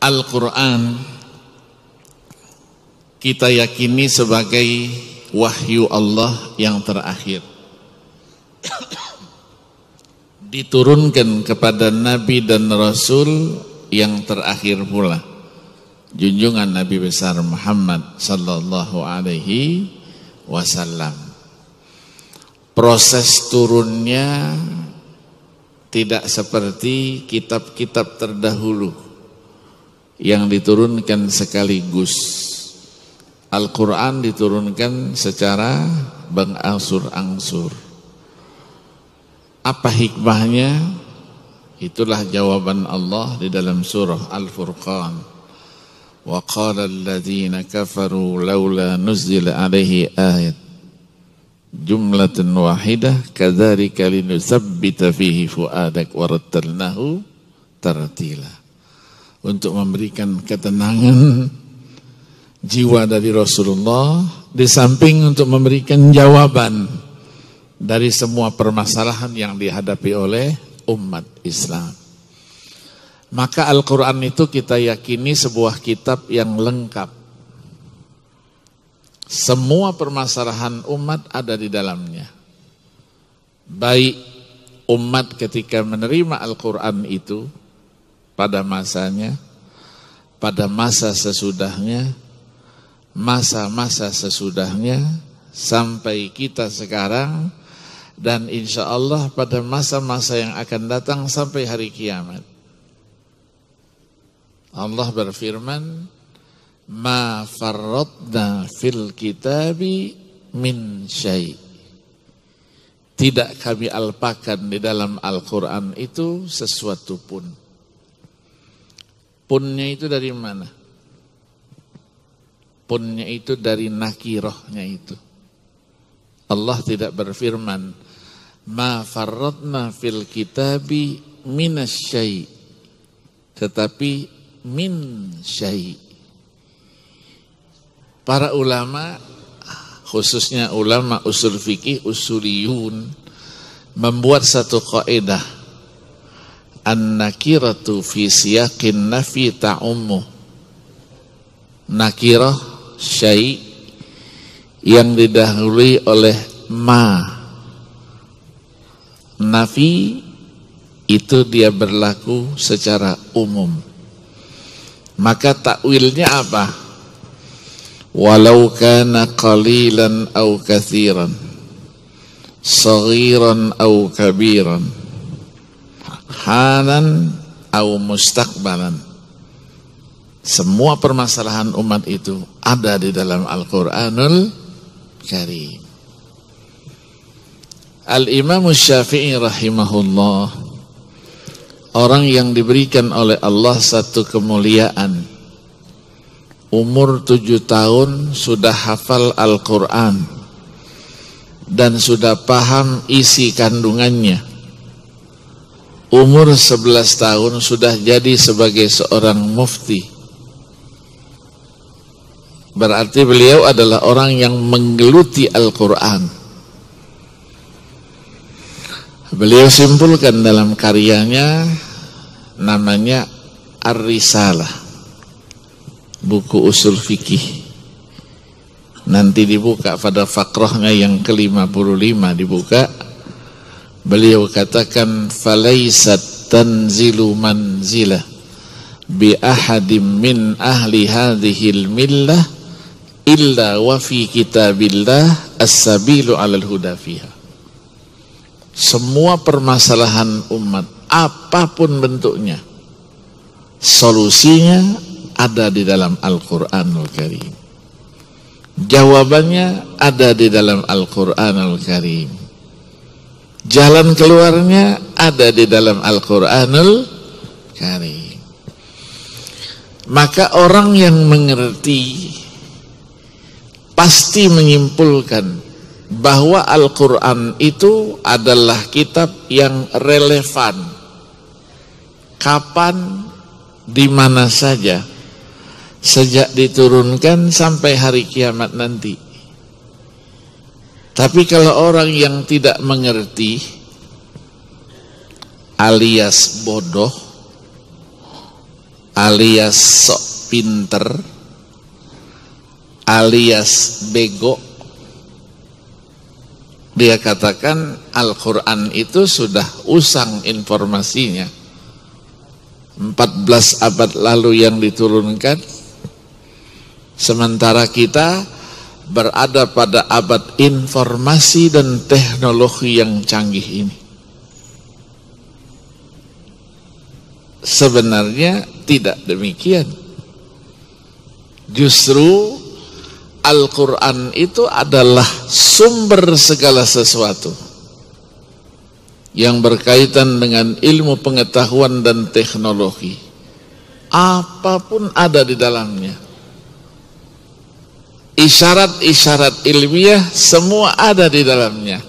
Al-Quran kita yakini sebagai wahyu Allah yang terakhir, diturunkan kepada Nabi dan Rasul yang terakhir pula, junjungan Nabi besar Muhammad sallallahu alaihi wasallam. Proses turunnya tidak seperti kitab-kitab terdahulu yang diturunkan sekaligus. Al-Quran diturunkan secara berangsur-angsur. Apa hikmahnya? Itulah jawaban Allah di dalam surah Al-Furqan. Wa qala alladhina kafaru laula nuzila alaihi ayat jumlatan wahidah kadzalika linutsabbita fihi fuadak warattalnahu tartila. Untuk memberikan ketenangan jiwa dari Rasulullah, di samping untuk memberikan jawaban dari semua permasalahan yang dihadapi oleh umat Islam. Maka Al-Quran itu kita yakini sebuah kitab yang lengkap. Semua permasalahan umat ada di dalamnya. Baik umat ketika menerima Al-Quran itu pada masanya, pada masa sesudahnya, masa-masa sesudahnya, sampai kita sekarang, dan insya Allah pada masa-masa yang akan datang sampai hari kiamat. Allah berfirman, ma farratna fil kitabi min syai'. Tidak kami alpakan di dalam Al-Quran itu sesuatu pun. Punnya itu dari mana? Punnya itu dari nakirohnya itu. Allah tidak berfirman, ma farratna fil kitabi minasyai', tetapi min syai'. Para ulama, khususnya ulama usul fikih, usuliyun, membuat satu kaidah, an-nakiratu fi siyaqin nafi ta'ummu. Nakirah syai' yang didahului oleh ma. Nafi itu dia berlaku secara umum. Maka takwilnya apa? Walau kana qalilan au katsiran, saghiran au kabiran, hanan au mustaqbalan. Semua permasalahan umat itu ada di dalam Al-Quranul Karim. Al-Imam Syafi'i rahimahullah, orang yang diberikan oleh Allah satu kemuliaan, umur 7 tahun sudah hafal Al-Quran dan sudah paham isi kandungannya. Umur 11 tahun sudah jadi sebagai seorang mufti. Berarti beliau adalah orang yang menggeluti Al-Quran. Beliau simpulkan dalam karyanya, namanya Ar-Risalah, buku usul fikih. Nanti dibuka pada fakrahnya yang ke-55 dibuka. Beliau katakan, falaisat tanzilu manzilah bi ahadim min ahli hadhil millah illa wa fi kitabillah as-sabilu 'alal huda fiha. Semua permasalahan umat, apapun bentuknya, solusinya ada di dalam Al-Quranul Karim. Jawabannya ada di dalam Al-Quranul Karim. Jalan keluarnya ada di dalam Al-Quranul Karim. Maka orang yang mengerti pasti menyimpulkan bahwa Al-Quran itu adalah kitab yang relevan kapan, di mana saja, sejak diturunkan sampai hari kiamat nanti. Tapi kalau orang yang tidak mengerti alias bodoh, alias sok pinter, alias bego. Dia katakan Al-Quran itu sudah usang informasinya. 14 abad lalu yang diturunkan, sementara kita berada pada abad informasi dan teknologi yang canggih ini. Sebenarnya tidak demikian. Justru Al-Quran itu adalah sumber segala sesuatu yang berkaitan dengan ilmu pengetahuan dan teknologi. Apapun ada di dalamnya. Isyarat-isyarat ilmiah semua ada di dalamnya.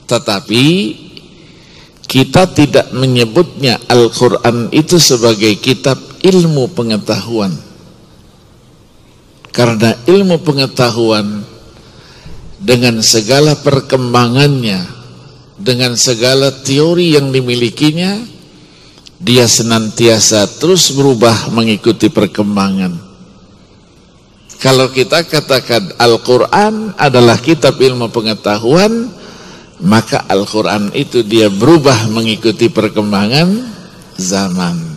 Tetapi kita tidak menyebutnya Al-Quran itu sebagai kitab ilmu pengetahuan. Karena ilmu pengetahuan dengan segala perkembangannya, dengan segala teori yang dimilikinya, dia senantiasa terus berubah mengikuti perkembangan. Kalau kita katakan Al-Quran adalah kitab ilmu pengetahuan, maka Al-Quran itu dia berubah mengikuti perkembangan zaman.